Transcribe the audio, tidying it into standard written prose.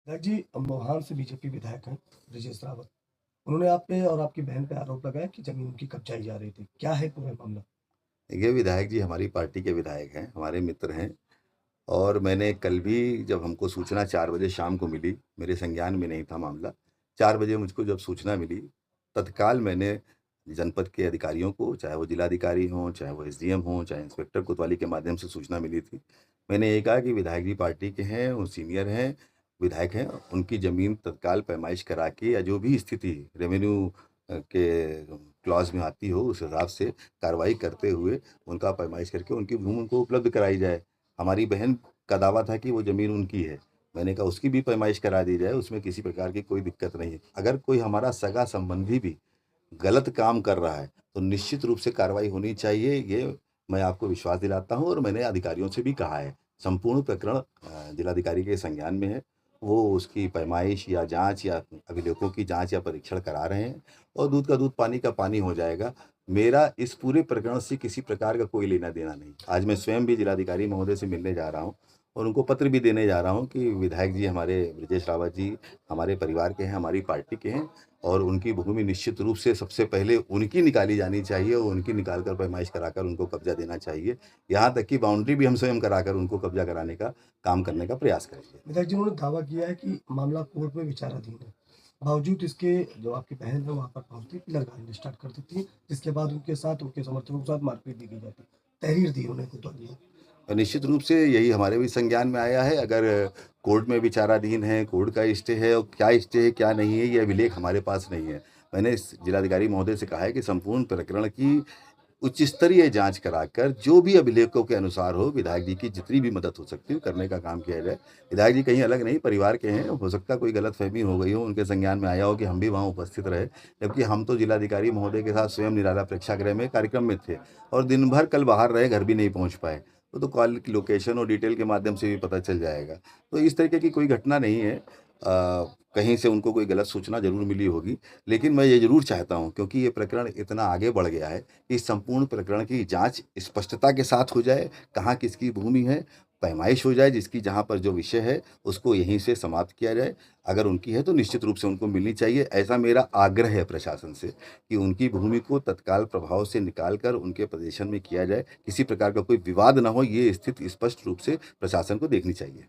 विधायक जी, मोहान से बीजेपी विधायक हैं ब्रजेश रावत। उन्होंने आप पे और आपकी बहन पे आरोप लगाया कि ज़मीन उनकी कब्जाई जा रही थी। क्या है पूरा मामला? ये विधायक जी हमारी पार्टी के विधायक हैं, हमारे मित्र हैं और मैंने कल भी जब हमको सूचना 4 बजे शाम को मिली, मेरे संज्ञान में नहीं था मामला। 4 बजे मुझको जब सूचना मिली, तत्काल मैंने जनपद के अधिकारियों को, चाहे वो जिलाधिकारी हों, चाहे वो एसडीएम हों, चाहे इंस्पेक्टर कोतवाली के माध्यम से सूचना मिली थी। मैंने ये कहा कि विधायक जी पार्टी के हैं, वो सीनियर हैं, विधायक हैं, उनकी ज़मीन तत्काल पैमाइश करा के या जो भी स्थिति रेवेन्यू के क्लॉज़ में आती हो, उस हिसाब से कार्रवाई करते हुए उनका पैमाइश करके उनकी भूमि उनको उपलब्ध कराई जाए। हमारी बहन का दावा था कि वो ज़मीन उनकी है। मैंने कहा उसकी भी पैमाइश करा दी जाए, उसमें किसी प्रकार की कोई दिक्कत नहीं है। अगर कोई हमारा सगा-संबंधी भी गलत काम कर रहा है, तो निश्चित रूप से कार्रवाई होनी चाहिए, ये मैं आपको विश्वास दिलाता हूँ और मैंने अधिकारियों से भी कहा है। संपूर्ण प्रकरण जिलाधिकारी के संज्ञान में है। वो उसकी पैमाइश या जाँच या अभिलेखों की जाँच या परीक्षण करा रहे हैं और दूध का दूध, पानी का पानी हो जाएगा। मेरा इस पूरे प्रकरण से किसी प्रकार का कोई लेना-देना नहीं। आज मैं स्वयं भी जिलाधिकारी महोदय से मिलने जा रहा हूँ और उनको पत्र भी देने जा रहा हूँ कि विधायक जी हमारे ब्रजेश रावत जी हमारे परिवार के हैं, हमारी पार्टी के हैं और उनकी भूमि निश्चित रूप से सबसे पहले उनकी निकाली जानी चाहिए और उनकी निकाल कर पैमाइश कराकर उनको कब्ज़ा देना चाहिए। यहाँ तक कि बाउंड्री भी हम स्वयं कराकर उनको कब्ज़ा कराने का काम करने का प्रयास करेंगे। विधायक जी, उन्होंने दावा किया है कि मामला कोर्ट में विचाराधीन है। बावजूद इसके जो आपकी बहन है वहाँ पर पहुँचती, पिलर गाड़ना स्टार्ट कर देती है, जिसके बाद उनके साथ, उनके समर्थकों के साथ मारपीट भी की जाती है। तहरीर दी उन्हें कोतवाली ने। और निश्चित रूप से यही हमारे भी संज्ञान में आया है। अगर कोर्ट में विचाराधीन है, कोर्ट का स्टे है और क्या स्टे है, क्या नहीं है, ये अभिलेख हमारे पास नहीं है। मैंने इस जिलाधिकारी महोदय से कहा है कि संपूर्ण प्रकरण की उच्च स्तरीय जाँच कराकर जो भी अभिलेखों के अनुसार हो, विधायक जी की जितनी भी मदद हो सकती है, करने का काम किया जाए। विधायक जी कहीं अलग नहीं, परिवार के हैं, हो सकता है कोई गलतफ़हमी हो गई हो, उनके संज्ञान में आया हो कि हम भी वहाँ उपस्थित रहे, जबकि हम तो जिलाधिकारी महोदय के साथ स्वयं निराला प्रेक्षागृह में कार्यक्रम में थे और दिन भर कल बाहर रहे, घर भी नहीं पहुँच पाए। वो तो कॉल की लोकेशन और डिटेल के माध्यम से भी पता चल जाएगा। तो इस तरीके की कोई घटना नहीं है। कहीं से उनको कोई गलत सूचना ज़रूर मिली होगी, लेकिन मैं ये ज़रूर चाहता हूँ क्योंकि ये प्रकरण इतना आगे बढ़ गया है कि इस संपूर्ण प्रकरण की जाँच स्पष्टता के साथ हो जाए, कहाँ किसकी भूमि है, पैमाइश हो जाए जिसकी जहाँ पर जो विषय है, उसको यहीं से समाप्त किया जाए। अगर उनकी है तो निश्चित रूप से उनको मिलनी चाहिए, ऐसा मेरा आग्रह है प्रशासन से कि उनकी भूमि को तत्काल प्रभाव से निकाल कर उनके पोज़ीशन में किया जाए। किसी प्रकार का कोई विवाद ना हो, ये स्थिति स्पष्ट रूप से प्रशासन को देखनी चाहिए।